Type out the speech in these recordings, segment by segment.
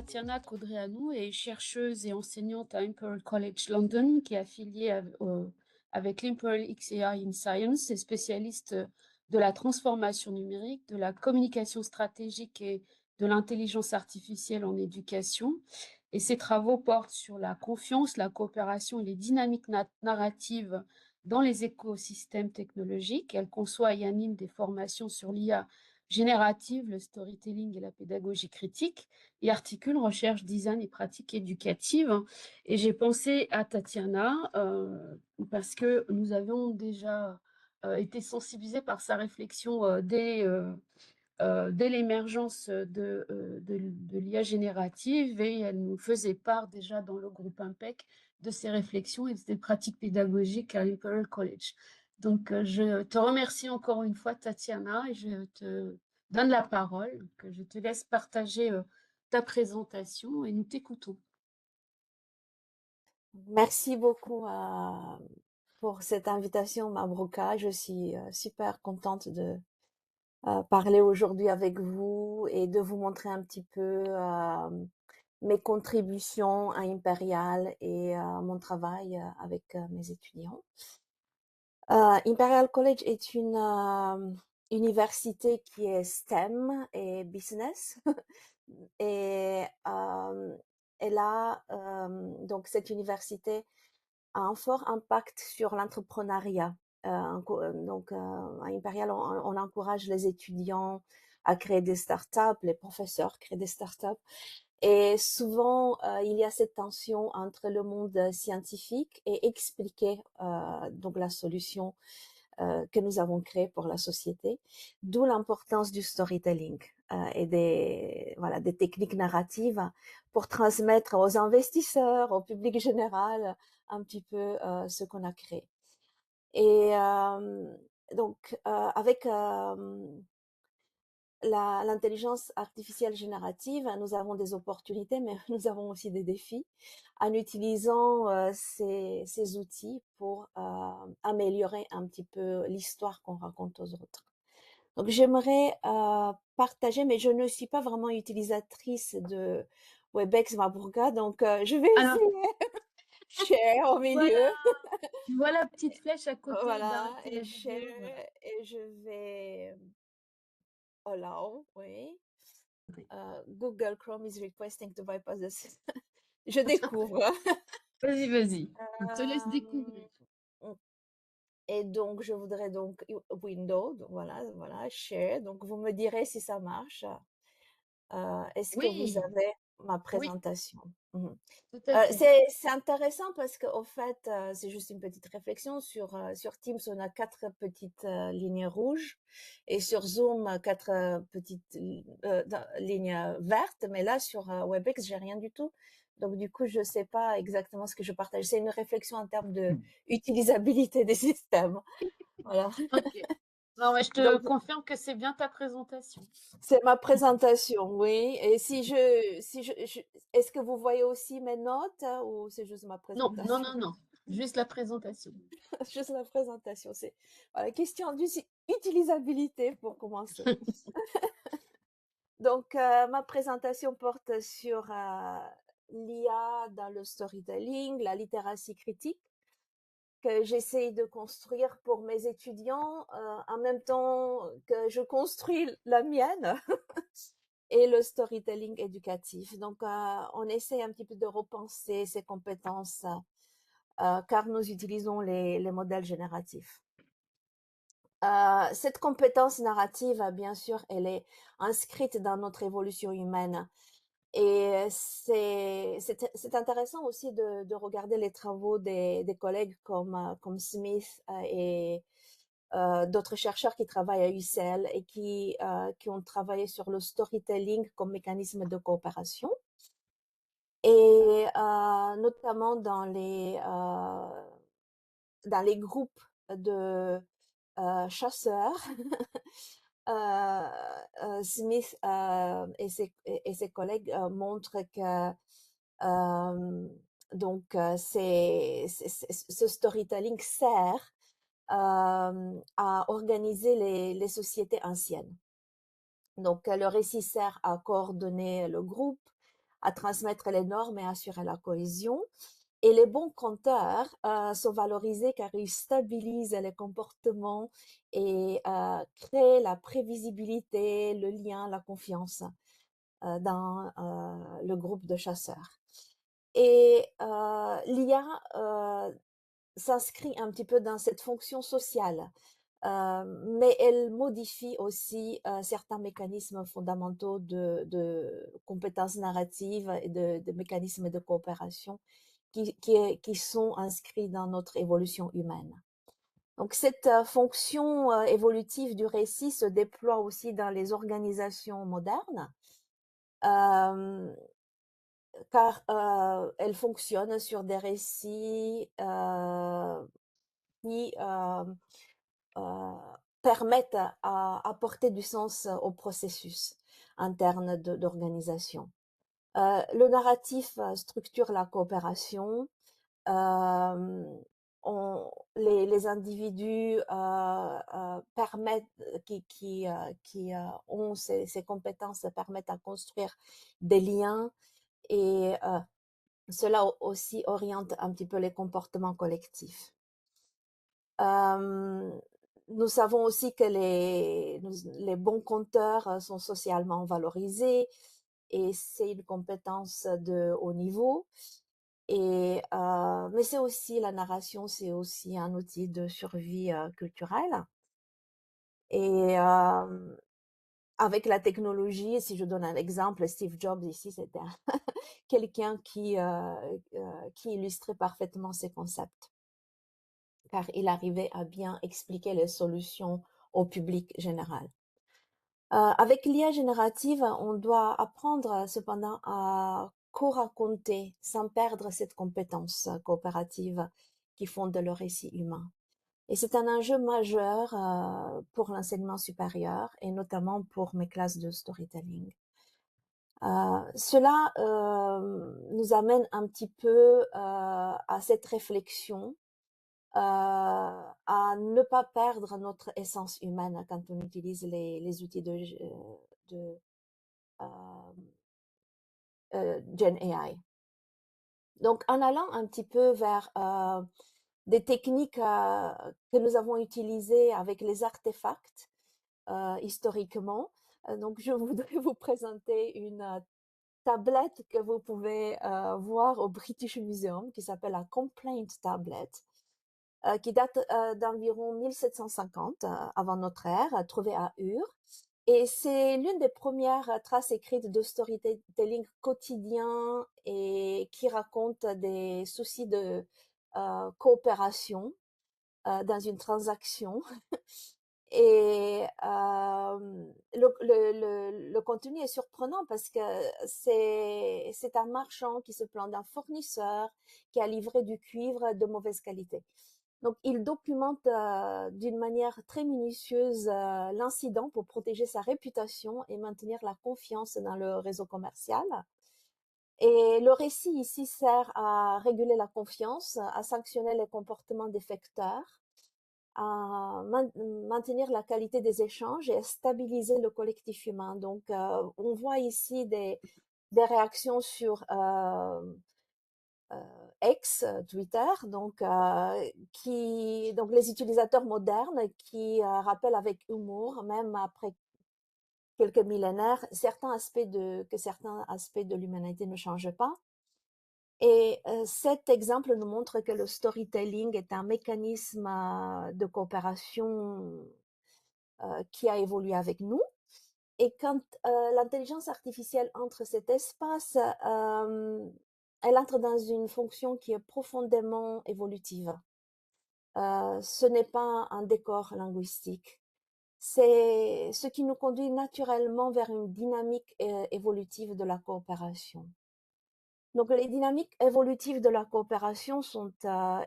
Tatiana Codreanu est chercheuse et enseignante à Imperial College London, qui est affiliée avec l'Imperial XAI in Science et spécialiste de la transformation numérique, de la communication stratégique et de l'intelligence artificielle en éducation. Et ses travaux portent sur la confiance, la coopération et les dynamiques narratives dans les écosystèmes technologiques. Elle conçoit et anime des formations sur l'IA générative, le storytelling et la pédagogie critique, et articule recherche, design et pratiques éducatives. Et j'ai pensé à Tatiana parce que nous avions déjà été sensibilisés par sa réflexion dès l'émergence de l'IA générative, et elle nous faisait part déjà dans le groupe IMPEC de ses réflexions et de ses pratiques pédagogiques à l'Imperial College. Donc, je te remercie encore une fois, Tatiana, et je te donne la parole, que je te laisse partager ta présentation et nous t'écoutons. Merci beaucoup pour cette invitation, Mabrouka. Je suis super contente de parler aujourd'hui avec vous et de vous montrer un petit peu mes contributions à Imperial et mon travail avec mes étudiants. Imperial College est une université qui est STEM et business. Et elle a, donc cette université a un fort impact sur l'entrepreneuriat. Donc, à Imperial, on encourage les étudiants à créer des startups, les professeurs créent des startups. Et souvent, il y a cette tension entre le monde scientifique et expliquer donc la solution que nous avons créée pour la société, d'où l'importance du storytelling et des techniques narratives pour transmettre aux investisseurs, au public général, un petit peu ce qu'on a créé. Et donc, avec l'intelligence artificielle générative, nous avons des opportunités, mais nous avons aussi des défis en utilisant ces outils pour améliorer un petit peu l'histoire qu'on raconte aux autres. Donc, j'aimerais partager, mais je ne suis pas vraiment utilisatrice de WebEx Maburga, donc je vais Alors, essayer share au voilà, milieu. tu vois la petite flèche à côté Voilà, d'arrêter et la vidéo, voilà. share, et je vais allow, oui. Google Chrome is requesting to bypass the system. Je découvre. Vas-y, vas-y, on te laisse découvrir. Euh, et donc, je voudrais donc window, donc voilà, share. Donc, vous me direz si ça marche. Est-ce que vous Oui, avez ma oui, présentation? Mhm. tout à fait. C'est intéressant parce qu'au fait, c'est juste une petite réflexion. Sur Teams, on a quatre petites lignes rouges et sur Zoom, quatre petites lignes vertes. Mais là, sur WebEx, j'ai rien du tout. Donc, du coup, je sais pas exactement ce que je partage. C'est une réflexion en termes de utilisabilité des systèmes. Voilà. Ok. Non, mais je te Donc, confirme que c'est bien ta présentation. c'est ma présentation, oui. Et est-ce que vous voyez aussi mes notes ou c'est juste ma Non, non, présentation? non, non. Juste la présentation. Juste la présentation. C'est voilà, question d'utilisabilité pour commencer. Donc, ma présentation porte sur l'IA dans le storytelling, la littératie critique que j'essaye de construire pour mes étudiants en même temps que je construis la mienne. Et le storytelling éducatif. Donc, on essaie un petit peu de repenser ces compétences car nous utilisons les modèles génératifs. Cette compétence narrative, bien sûr, elle est inscrite dans notre évolution humaine. Et c'est intéressant aussi de regarder les travaux des collègues comme Smith et d'autres chercheurs qui travaillent à UCL et qui ont travaillé sur le storytelling comme mécanisme de coopération. Et notamment dans les groupes de chasseurs, Smith et ses collègues montrent que donc ce storytelling sert à organiser les sociétés anciennes. Donc le récit sert à coordonner le groupe, à transmettre les normes et assurer la cohésion. Et les bons compteurs sont valorisés car ils stabilisent les comportements et créent la prévisibilité, le lien, la confiance dans le groupe de chasseurs. Et l'IA s'inscrit un petit peu dans cette fonction sociale, mais elle modifie aussi certains mécanismes fondamentaux de compétences narratives et de mécanismes de coopération qui sont inscrits dans notre évolution humaine. Donc cette fonction évolutive du récit se déploie aussi dans les organisations modernes, euh, car elle fonctionne sur des récits qui euh, permettent à apporter du sens au processus interne d'organisation. Le narratif structure la coopération. Euh, les individus permettent, qui ont ces compétences permettent à construire des liens et cela aussi oriente un petit peu les comportements collectifs. Nous savons aussi que les bons compteurs sont socialement valorisés et c'est une compétence de haut niveau. Et, mais c'est aussi la narration, c'est aussi un outil de survie culturelle. Et avec la technologie, si je donne un exemple, Steve Jobs ici, c'était quelqu'un qui illustrait parfaitement ces concepts, car il arrivait à bien expliquer les solutions au public général. Avec l'IA générative, on doit apprendre cependant à co-raconter sans perdre cette compétence coopérative qui fonde le récit humain. Et c'est un enjeu majeur pour l'enseignement supérieur et notamment pour mes classes de storytelling. Cela nous amène un petit peu à cette réflexion, à ne pas perdre notre essence humaine quand on utilise les outils de Gen AI. Donc, en allant un petit peu vers des techniques que nous avons utilisées avec les artefacts historiquement, donc je voudrais vous présenter une tablette que vous pouvez voir au British Museum qui s'appelle la Complaint Tablet, qui date d'environ 1750 avant notre ère, trouvée à Ur. Et c'est l'une des premières traces écrites de storytelling quotidien et qui raconte des soucis de coopération dans une transaction. Et le contenu est surprenant parce que c'est un marchand qui se plaint d'un fournisseur qui a livré du cuivre de mauvaise qualité. Donc, il documente d'une manière très minutieuse l'incident pour protéger sa réputation et maintenir la confiance dans le réseau commercial. Et le récit ici sert à réguler la confiance, à sanctionner les comportements défecteurs, à maintenir la qualité des échanges et à stabiliser le collectif humain. Donc, on voit ici des réactions sur X, Twitter, donc les utilisateurs modernes qui rappellent avec humour, même après quelques millénaires, que certains aspects de l'humanité ne changent pas. Et cet exemple nous montre que le storytelling est un mécanisme de coopération qui a évolué avec nous. Et quand l'intelligence artificielle entre cet espace, elle entre dans une fonction qui est profondément évolutive. Ce n'est pas un décor linguistique. C'est ce qui nous conduit naturellement vers une dynamique évolutive de la coopération. Donc, les dynamiques évolutives de la coopération sont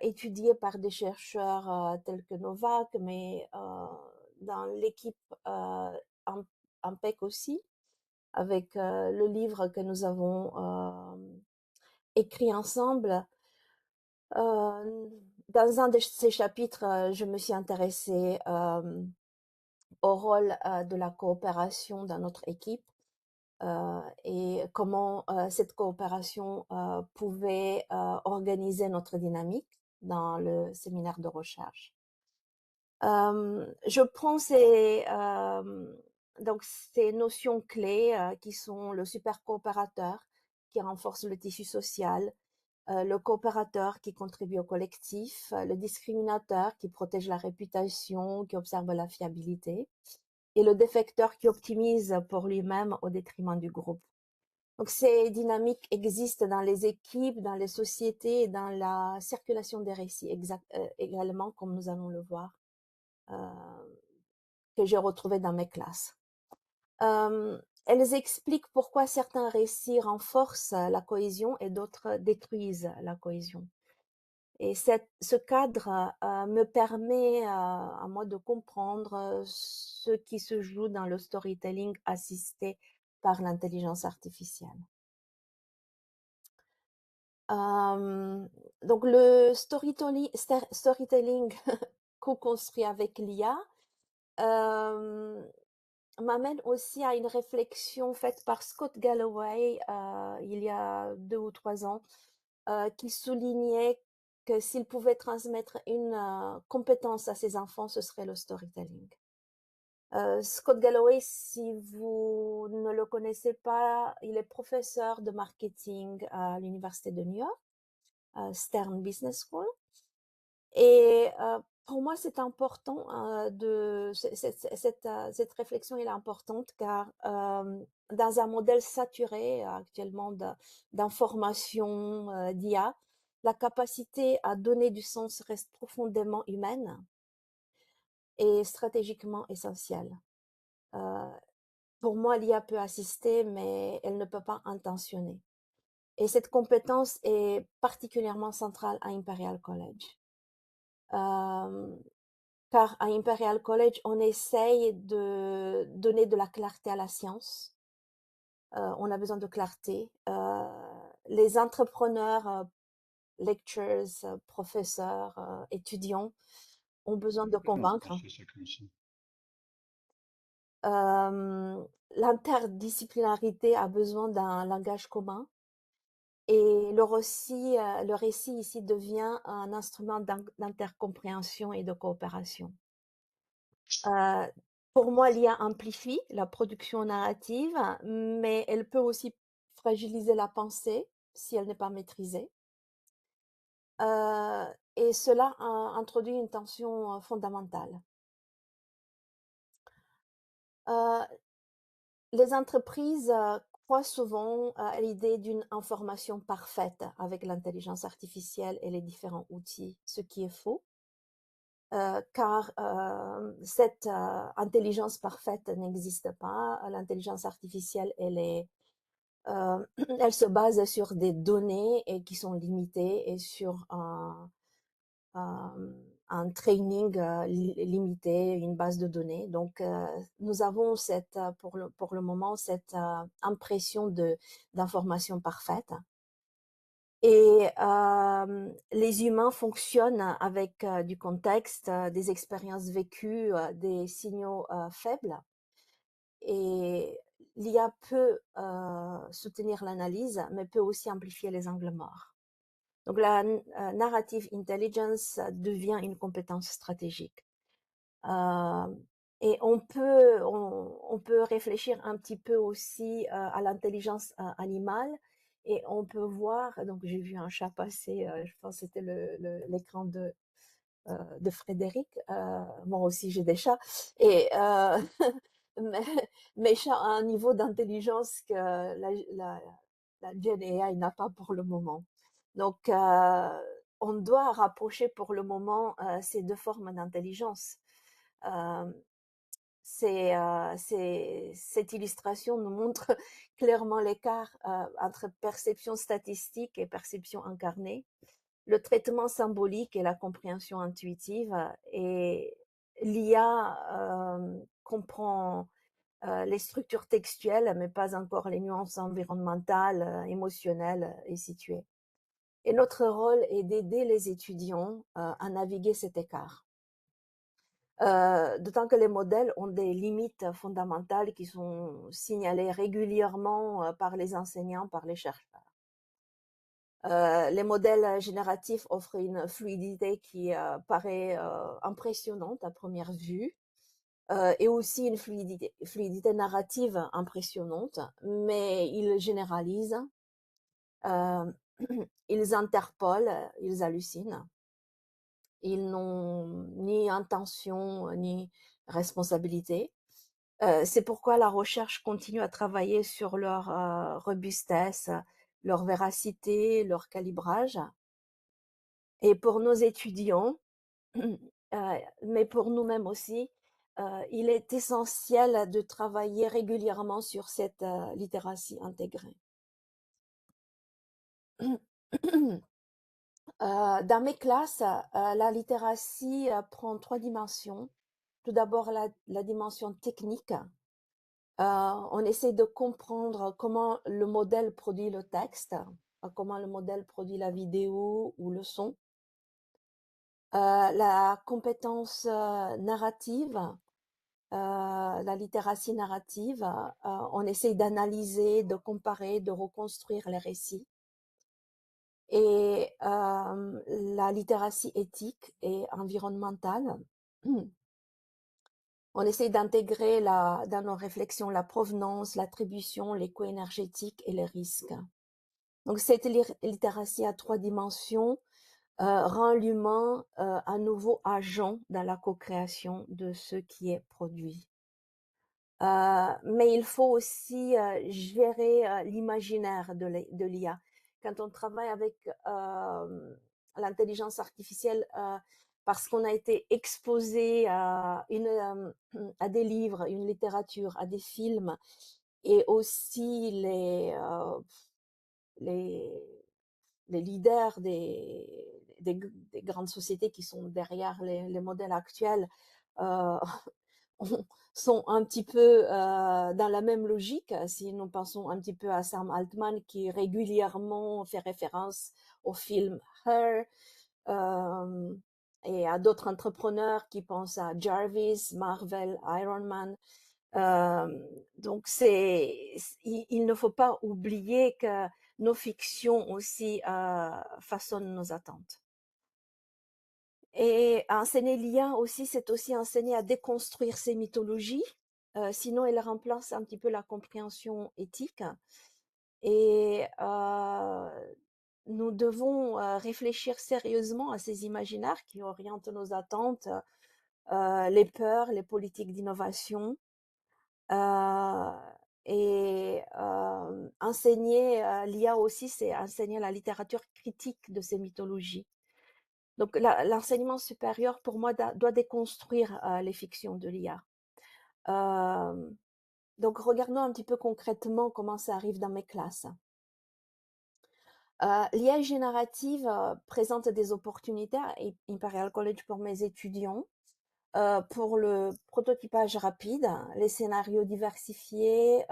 étudiées par des chercheurs tels que Novak, mais dans l'équipe AMPEC aussi, avec le livre que nous avons écrit ensemble. Dans un de ces chapitres, je me suis intéressée au rôle de la coopération dans notre équipe et comment cette coopération pouvait organiser notre dynamique dans le séminaire de recherche. Je prends donc ces notions clés qui sont le super coopérateur qui renforce le tissu social, le coopérateur qui contribue au collectif, le discriminateur qui protège la réputation, qui observe la fiabilité, et le défecteur qui optimise pour lui-même au détriment du groupe. Donc ces dynamiques existent dans les équipes, dans les sociétés et dans la circulation des récits également, comme nous allons le voir, euh, que j'ai retrouvé dans mes classes. Elles expliquent pourquoi certains récits renforcent la cohésion et d'autres détruisent la cohésion. Et ce cadre me permet à moi de comprendre ce qui se joue dans le storytelling assisté par l'intelligence artificielle. Donc le storytelling co-construit avec l'IA m'amène aussi à une réflexion faite par Scott Galloway il y a 2 ou 3 ans, qui soulignait que s'il pouvait transmettre une compétence à ses enfants, ce serait le storytelling. Scott Galloway, si vous ne le connaissez pas, il est professeur de marketing à l'université de New York, Stern Business School. Et pour moi, c'est important cette réflexion est importante car dans un modèle saturé actuellement d'information, d'IA, la capacité à donner du sens reste profondément humaine et stratégiquement essentielle. Euh, pour moi, l'IA peut assister, mais elle ne peut pas intentionner. Et cette compétence est particulièrement centrale à Imperial College. Car à Imperial College, on essaye de donner de la clarté à la science. On a besoin de clarté. Les entrepreneurs, lecturers, professeurs, étudiants ont besoin de convaincre. L'interdisciplinarité a besoin d'un langage commun. Et le récit ici devient un instrument d'intercompréhension et de coopération. Pour moi, l'IA amplifie la production narrative, mais elle peut aussi fragiliser la pensée si elle n'est pas maîtrisée. Et cela introduit une tension fondamentale. Les entreprises croient souvent à l'idée d'une information parfaite avec l'intelligence artificielle et les différents outils, ce qui est faux. Car cette intelligence parfaite n'existe pas. L'intelligence artificielle, elle se base sur des données et qui sont limitées et sur un training limité, une base de données. Donc, nous avons pour le moment cette impression d'information parfaite. Et les humains fonctionnent avec du contexte, des expériences vécues, des signaux faibles. Et l'IA peut soutenir l'analyse, mais peut aussi amplifier les angles morts. Donc la narrative intelligence devient une compétence stratégique. Et on peut réfléchir un petit peu aussi à l'intelligence animale. Et on peut voir, donc j'ai vu un chat passer, je pense que c'était l'écran de Frédéric. Moi aussi j'ai des chats. Et mais, mes chats ont un niveau d'intelligence que la Gen AI n'a pas pour le moment. Donc on doit rapprocher pour le moment ces deux formes d'intelligence. Cette illustration nous montre clairement l'écart entre perception statistique et perception incarnée, le traitement symbolique et la compréhension intuitive. Et l'IA comprend les structures textuelles, mais pas encore les nuances environnementales, émotionnelles et situées. Et notre rôle est d'aider les étudiants à naviguer cet écart. D'autant que les modèles ont des limites fondamentales qui sont signalées régulièrement, par les enseignants, par les chercheurs. Les modèles génératifs offrent une fluidité qui, paraît, impressionnante à première vue, et aussi une fluidité narrative impressionnante, mais ils généralisent, heu, ils interpellent, ils hallucinent. Ils n'ont ni intention, ni responsabilité. C'est pourquoi la recherche continue à travailler sur leur, robustesse, leur véracité, leur calibrage. Et pour nos étudiants, mais pour nous-mêmes aussi, il est essentiel de travailler régulièrement sur cette, littératie intégrée. Dans mes classes, la littératie, prend 3 dimensions. Tout d'abord la dimension technique. On essaie de comprendre comment le modèle produit le texte, comment le modèle produit la vidéo ou le son. La compétence, narrative, la littératie narrative, on essaye d'analyser, de comparer, de reconstruire les récits. Et la littératie éthique et environnementale, on essaie d'intégrer dans nos réflexions la provenance, l'attribution, l'éco-énergétique et les risques. Donc cette littératie à 3 dimensions, rend l'humain, un nouveau agent dans la co-création de ce qui est produit. Mais il faut aussi, gérer, l'imaginaire de l'IA. Quand on travaille avec, l'intelligence artificielle, parce qu'on a été exposé à des livres, une littérature, à des films et aussi les les leaders des grandes sociétés qui sont derrière les modèles actuels, heu, sont un petit peu, dans la même logique. Si nous pensons un petit peu à Sam Altman qui régulièrement fait référence au film Her, hem et à d'autres entrepreneurs qui pensent à Jarvis, Marvel, Iron Man. Donc il ne faut pas oublier que nos fictions aussi, façonnent nos attentes. Et enseigner l'IA aussi, c'est aussi enseigner à déconstruire ces mythologies, sinon elles remplacent un petit peu la compréhension éthique. Et nous devons, réfléchir sérieusement à ces imaginaires qui orientent nos attentes, les peurs, les politiques d'innovation. Heu et enseigner, l'IA aussi, c'est enseigner la littérature critique de ces mythologies. Donc l'enseignement supérieur, pour moi, doit déconstruire, les fictions de l'IA. Donc regardons un petit peu concrètement comment ça arrive dans mes classes. L'IA générative, présente des opportunités à Imperial College pour mes étudiants. Pour le prototypage rapide, les scénarios diversifiés,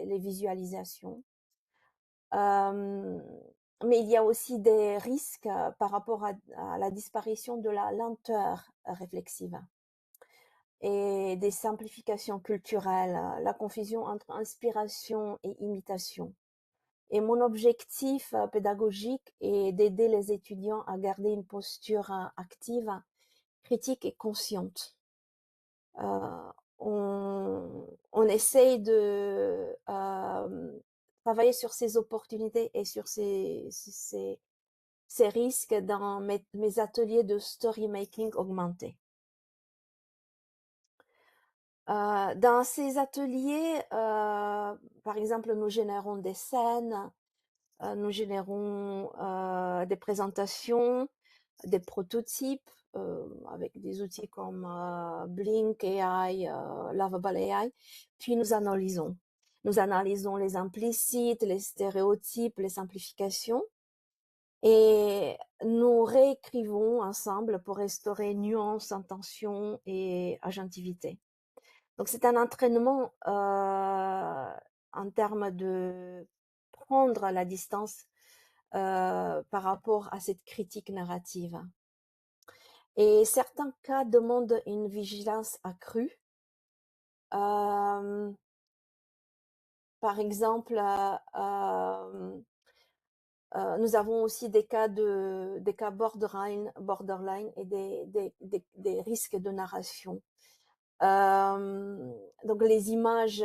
les visualisations. Hem, mais il y a aussi des risques, par rapport à la disparition de la lenteur réflexive et des simplifications culturelles, la confusion entre inspiration et imitation. Et mon objectif, pédagogique est d'aider les étudiants à garder une posture, active, critique et consciente. Heu, on essaye de, travailler sur ces opportunités et sur ces risques dans mes ateliers de story making augmenté. Dans ces ateliers, par exemple, nous générons des scènes, nous générons, des présentations, des prototypes, avec des outils comme, Blink AI, Lovable AI, puis nous analysons. Nous analysons les implicites, les stéréotypes, les simplifications et nous réécrivons ensemble pour restaurer nuance, intention et agentivité. Donc c'est un entraînement, en termes de prendre la distance, par rapport à cette critique narrative. Et certains cas demandent une vigilance accrue. Par exemple, nous avons aussi des cas borderline et des risques de narration. Donc les images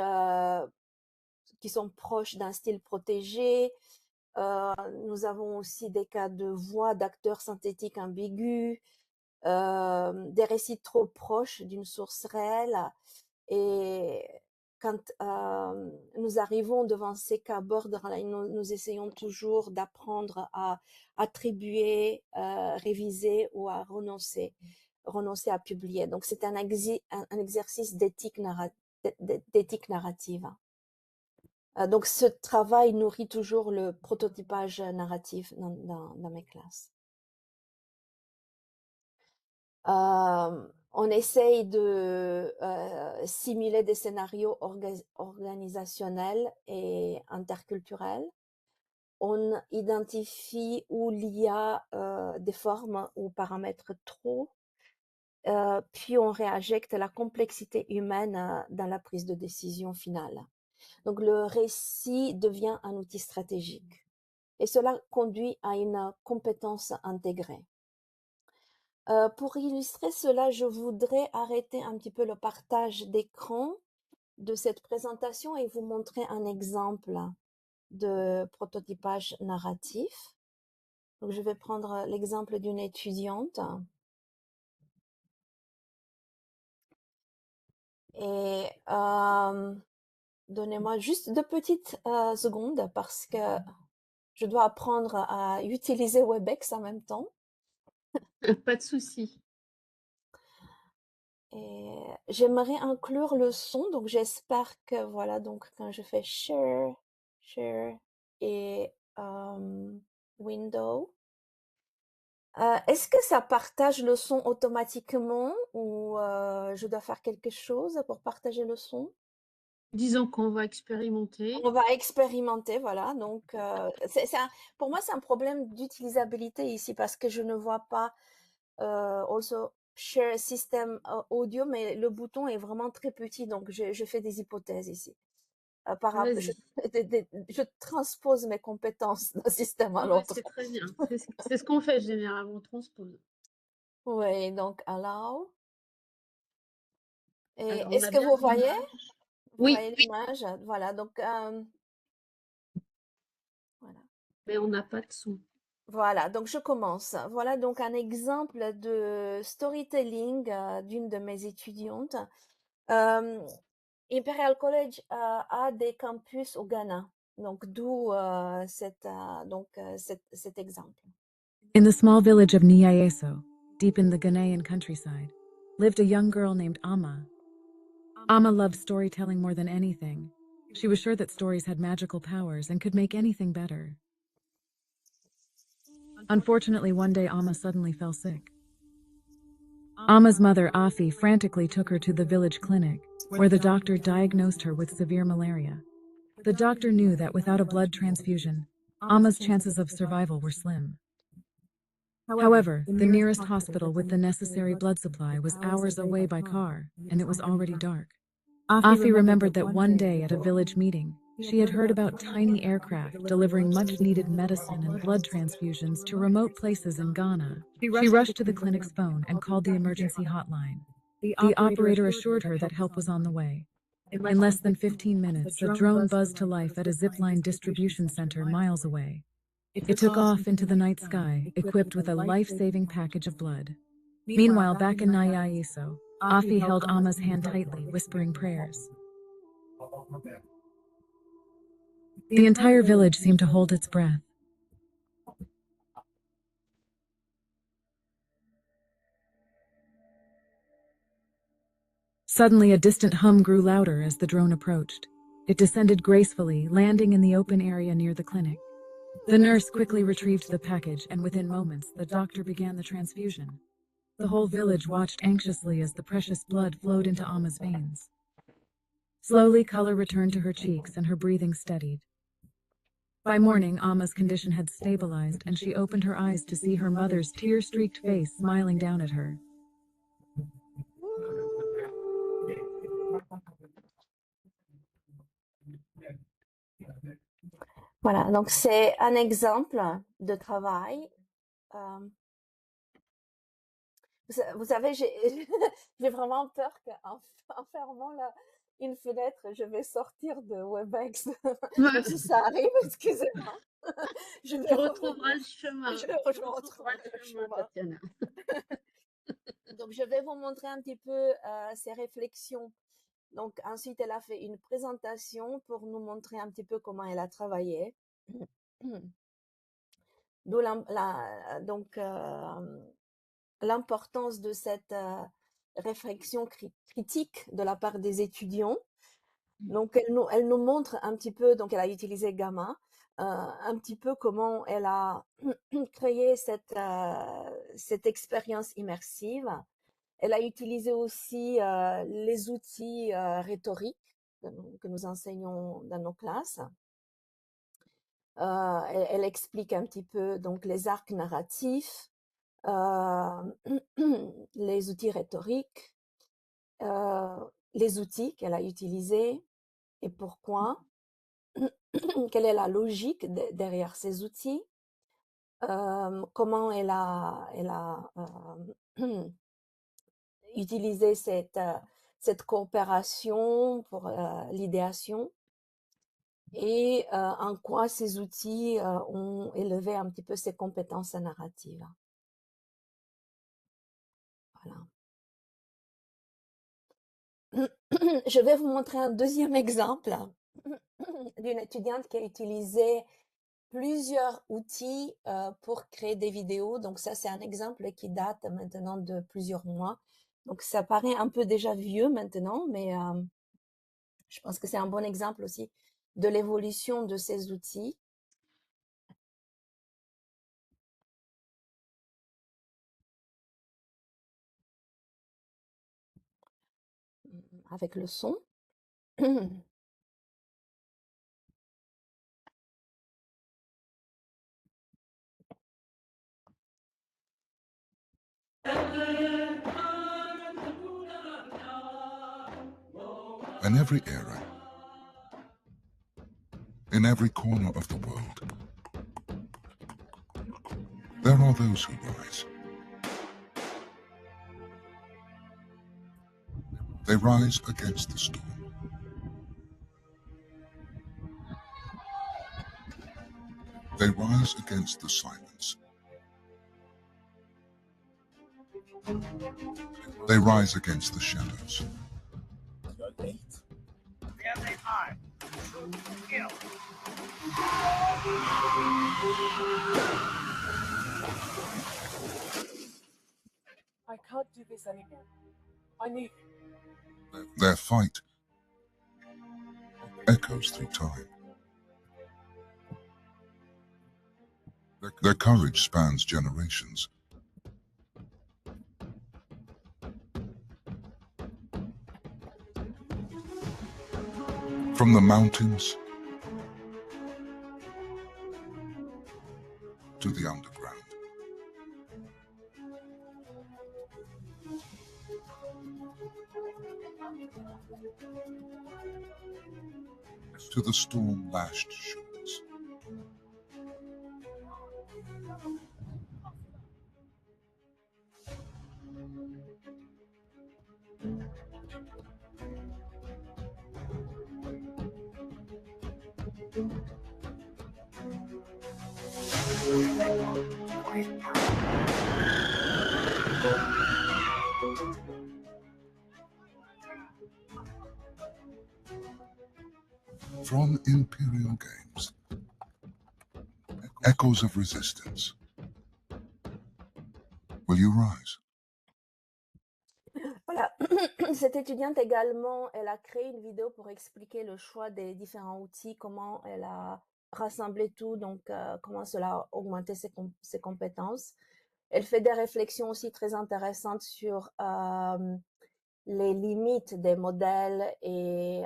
qui sont proches d'un style protégé. Nous avons aussi des cas de voix d'acteurs synthétiques ambigus, des récits trop proches d'une source réelle. Et quand nous arrivons devant ces cas borderline, nous essayons toujours d'apprendre à attribuer, réviser ou à renoncer à publier. Donc c'est un exercice d'éthique narrative. Donc ce travail nourrit toujours le prototypage narratif dans mes classes. On essaye de simuler des scénarios organisationnels et interculturels. On identifie où il y a des formes ou paramètres trop, puis on réinjecte la complexité humaine dans la prise de décision finale. Donc le récit devient un outil stratégique et cela conduit à une compétence intégrée. Pour illustrer cela, je voudrais arrêter un petit peu le partage d'écran de cette présentation et vous montrer un exemple de prototypage narratif. Donc, je vais prendre l'exemple d'une étudiante. Et donnez-moi juste 2 petites secondes parce que je dois apprendre à utiliser WebEx en même temps. Pas de souci. Et j'aimerais inclure le son, donc j'espère que voilà, donc quand je fais share et window, est-ce que ça partage le son automatiquement ou je dois faire quelque chose pour partager le son? Disons qu'on va expérimenter. On va expérimenter, voilà. Donc, pour moi, c'est un problème d'utilisabilité ici parce que je ne vois pas also share system audio, mais le bouton est vraiment très petit, donc je fais des hypothèses ici. Vas-y. Je transpose mes compétences d'un système à Ouais, ouais, l'autre. c'est très bien. C'est ce qu'on fait généralement, on transpose. Oui, donc allow. Et Alors, on est-ce a que bien vous voyez? l'image. Vous Oui, voyez l'image? Voilà, donc voilà. mais on n'a pas de son. Voilà, donc je commence. Voilà donc un exemple de storytelling d'une de mes étudiantes. Imperial College a des campus au Ghana, donc d'où cet exemple. In the small village of Niayeso, deep in the Ghanaian countryside, lived a young girl named Amma. Amma loved storytelling more than anything. She was sure that stories had magical powers and could make anything better. Unfortunately, one day Amma suddenly fell sick. Amma's mother, Afi, frantically took her to the village clinic, where the doctor diagnosed her with severe malaria. The doctor knew that without a blood transfusion, Amma's chances of survival were slim. However, the nearest hospital with the necessary blood supply was hours away by car, and it was already dark. Afi remembered that one day at a village meeting, she had heard about tiny aircraft delivering much-needed medicine and blood transfusions to remote places in Ghana. She rushed to the clinic's phone and called the emergency hotline. The operator assured her that help was on the way. In less than 15 minutes, a drone buzzed to life at a zipline distribution center miles away. It took off into the night sky, equipped with a life-saving package of blood. Meanwhile, back in Nyayiso, Afi held Amma's hand tightly, whispering prayers. The entire village seemed to hold its breath. Suddenly, a distant hum grew louder as the drone approached. It descended gracefully, landing in the open area near the clinic. The nurse quickly retrieved the package, and within moments, the doctor began the transfusion. The whole village watched anxiously as the precious blood flowed into Amma's veins. Slowly, color returned to her cheeks and her breathing steadied. By morning, Amma's condition had stabilized, and she opened her eyes to see her mother's tear-streaked face smiling down at her. Voilà, donc c'est un exemple de travail. Vous savez, j'ai j'ai vraiment peur qu'en en fermant une fenêtre, je vais sortir de WebEx. Donc si ça arrive, excusez-moi. Je vais Tu retrouveras le chemin. je Tu retrouverai retrouveras le le chemin, chemin. Tatiana. Donc je vais vous montrer un petit peu ses réflexions. Donc ensuite, elle a fait une présentation pour nous montrer un petit peu comment elle a travaillé. D'où donc l'importance de cette réflexion critique de la part des étudiants. Donc, elle nous montre un petit peu, donc elle a utilisé Gamma, un petit peu comment elle a créé cette expérience immersive. Elle a utilisé aussi les outils rhétoriques que nous enseignons dans nos classes. Elle explique un petit peu donc les arcs narratifs, les outils rhétoriques, les outils qu'elle a utilisés et pourquoi, quelle est la logique derrière ces outils, comment elle a utilisé cette coopération pour l'idéation et en quoi ces outils ont élevé un petit peu ses compétences narratives. Voilà. Je vais vous montrer un deuxième exemple d'une étudiante qui a utilisé plusieurs outils pour créer des vidéos. Donc ça, c'est un exemple qui date maintenant de plusieurs mois. Donc ça paraît un peu déjà vieux maintenant, mais je pense que c'est un bon exemple aussi de l'évolution de ces outils. Avec le son. In every era, in every corner of the world, there are those who rise. They rise against the storm. They rise against the silence. They rise against the shadows. There they are. Shoot to kill. I can't do this anymore. I need you. Their fight echoes through time. Their courage spans generations. From the mountains to the underground. To the storm-lashed shores. From Imperial Games, echoes of resistance. Will you rise? Voilà, cette étudiante également, elle a créé une vidéo pour expliquer le choix des différents outils, comment elle a rassemblé tout, donc comment cela a augmenté ses compétences. Elle fait des réflexions aussi très intéressantes sur les limites des modèles et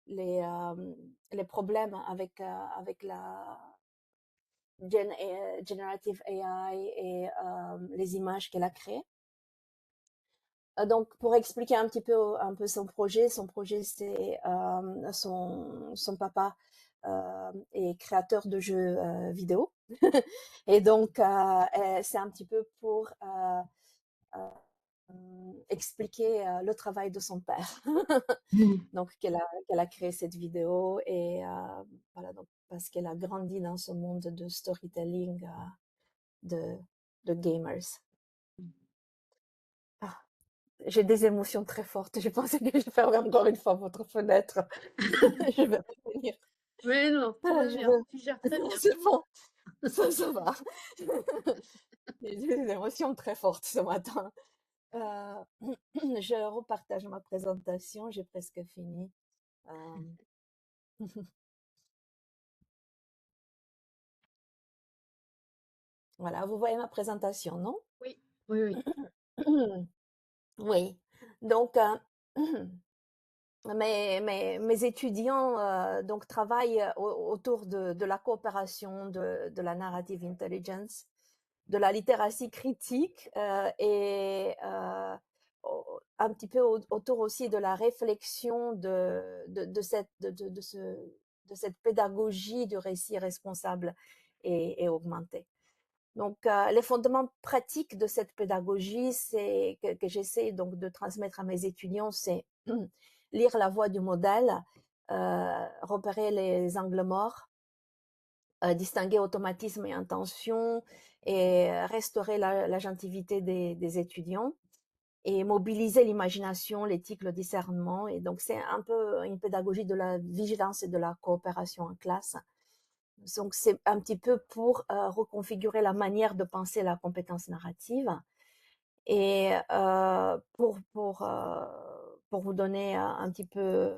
les problèmes avec la generative AI et les images qu'elle a créées. Donc, pour expliquer un peu son projet c'est son papa est créateur de jeux vidéo. Et donc, c'est un petit peu pour expliquer le travail de son père. Donc, qu'elle a créé cette vidéo et voilà, donc, parce qu'elle a grandi dans ce monde de storytelling de gamers. Ah, j'ai des émotions très fortes. Je pensais que je fermais encore une fois votre fenêtre. Je vais revenir. Mais non, tout va bien, tu gères très bien. C'est bon, ça va. J'ai des émotions très fortes ce matin. Je repartage ma présentation, j'ai presque fini. Voilà, vous voyez ma présentation, non? Oui, oui, oui. Oui, donc mes étudiants donc travaillent autour de la coopération, de la narrative intelligence, de la littératie critique et un petit peu autour aussi de la réflexion de cette pédagogie du récit responsable et augmenté. Donc, les fondements pratiques de cette pédagogie, c'est que j'essaie donc de transmettre à mes étudiants, c'est lire la voix du modèle, repérer les angles morts, distinguer automatisme et intention, et restaurer l'agentivité des étudiants, et mobiliser l'imagination, l'éthique, le discernement. Et donc, c'est un peu une pédagogie de la vigilance et de la coopération en classe. Donc, c'est un petit peu pour reconfigurer la manière de penser la compétence narrative. Et pour vous donner un petit peu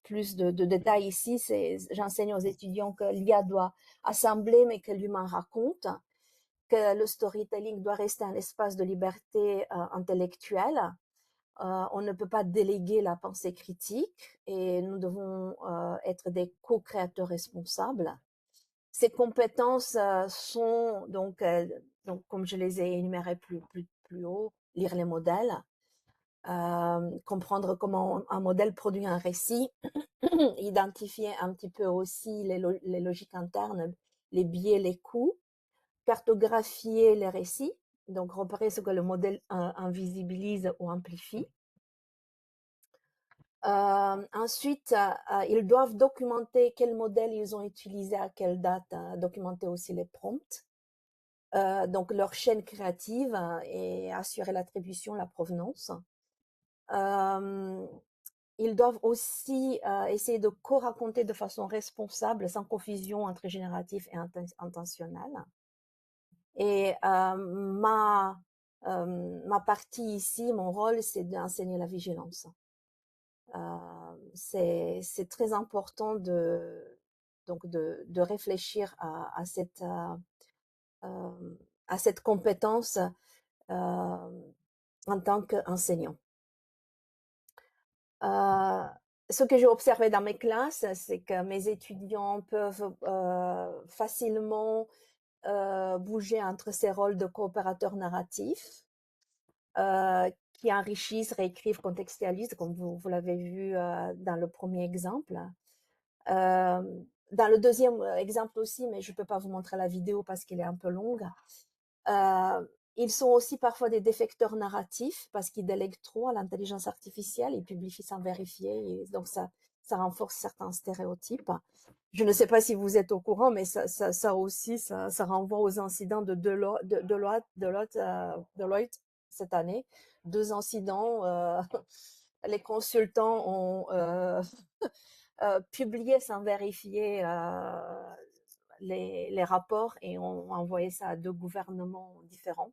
plus de détails ici, j'enseigne aux étudiants que l'IA doit assembler, mais que l'humain raconte, que le storytelling doit rester un espace de liberté intellectuelle. On ne peut pas déléguer la pensée critique et nous devons être des co-créateurs responsables. Ces compétences sont donc, comme je les ai énumérées plus haut, lire les modèles, comprendre comment un modèle produit un récit, identifier un petit peu aussi les logiques internes, les biais, les coûts, cartographier les récits, donc repérer ce que le modèle invisibilise ou amplifie. Ensuite, ils doivent documenter quel modèle ils ont utilisé à quelle date, documenter aussi les prompts, donc leur chaîne créative et assurer l'attribution, la provenance. Ils doivent aussi essayer de co-raconter de façon responsable, sans confusion entre génératif et intentionnel. Et ma partie ici, mon rôle, c'est d'enseigner la vigilance. C'est très important de réfléchir à cette compétence en tant qu'enseignant. Ce que j'ai observé dans mes classes, c'est que mes étudiants peuvent facilement bouger entre ces rôles de coopérateurs narratifs qui enrichissent, réécrivent, contextualisent, comme vous l'avez vu dans le premier exemple. Dans le deuxième exemple aussi, mais je ne peux pas vous montrer la vidéo parce qu'elle est un peu longue. Ils sont aussi parfois des défecteurs narratifs parce qu'ils délèguent trop à l'intelligence artificielle, ils publient sans vérifier, et donc ça renforce certains stéréotypes. Je ne sais pas si vous êtes au courant, mais ça aussi, ça renvoie aux incidents de Deloitte cette année. 2 incidents, les consultants ont publié sans vérifier les rapports et ont envoyé ça à 2 gouvernements différents.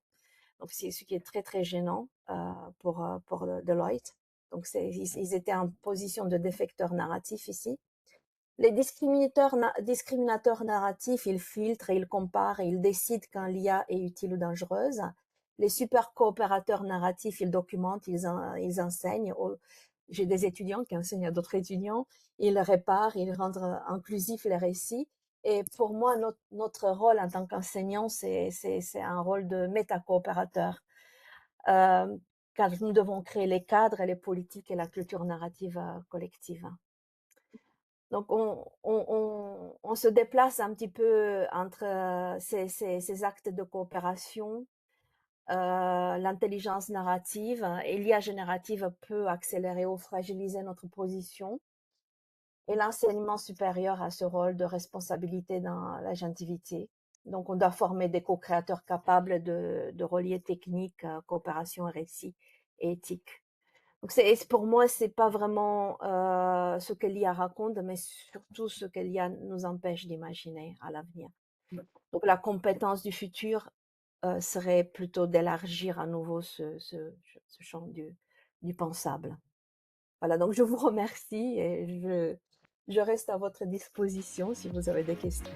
Donc, c'est ce qui est très, très gênant pour Deloitte. Donc, ils étaient en position de défecteurs narratifs ici. Les discriminateurs narratifs, ils filtrent, ils comparent et ils décident quand l'IA est utile ou dangereuse. Les super coopérateurs narratifs, ils documentent, ils enseignent. j'ai des étudiants qui enseignent à d'autres étudiants, ils réparent, ils rendent inclusifs les récits. Et pour moi, notre rôle en tant qu'enseignant, c'est un rôle de méta-coopérateur. Car nous devons créer les cadres et les politiques et la culture narrative collective. Donc, on se déplace un petit peu entre ces actes de coopération, l'intelligence narrative et l'IA générative peut accélérer ou fragiliser notre position. Et l'enseignement supérieur a ce rôle de responsabilité dans l'agentivité. Donc, on doit former des co-créateurs capables de relier technique, coopération et récit et éthique. Donc, pour moi, c'est pas vraiment ce que l'IA raconte, mais surtout ce que l'IA nous empêche d'imaginer à l'avenir. Donc, la compétence du futur serait plutôt d'élargir à nouveau ce champ du pensable. Voilà, donc je vous remercie et je reste à votre disposition si vous avez des questions.